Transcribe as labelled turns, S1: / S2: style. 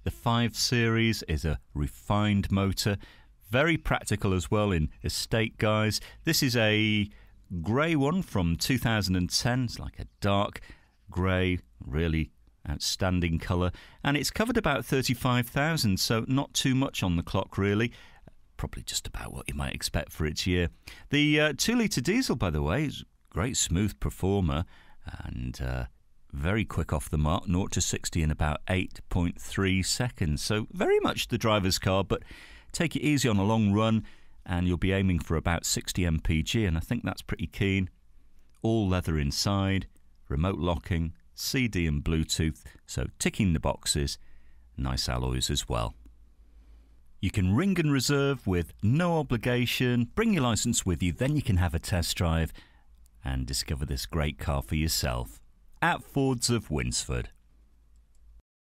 S1: The 5 Series is a refined motor, very practical as well in estate guise. This is a grey one from 2010. It's like a dark grey, really outstanding colour, and it's covered about 35,000, so not too much on the clock really. Probably just about what you might expect for its year. The 2-litre diesel, by the way, is a great smooth performer and very quick off the mark, 0 to 60 in about 8.3 seconds. So very much the driver's car, but take it easy on a long run and you'll be aiming for about 60 mpg, and I think that's pretty keen. All leather inside, remote locking, CD and Bluetooth, so ticking the boxes. Nice alloys as well. You can ring and reserve with no obligation. Bring your licence with you, then you can have a test drive and discover this great car for yourself at Fords of Winsford.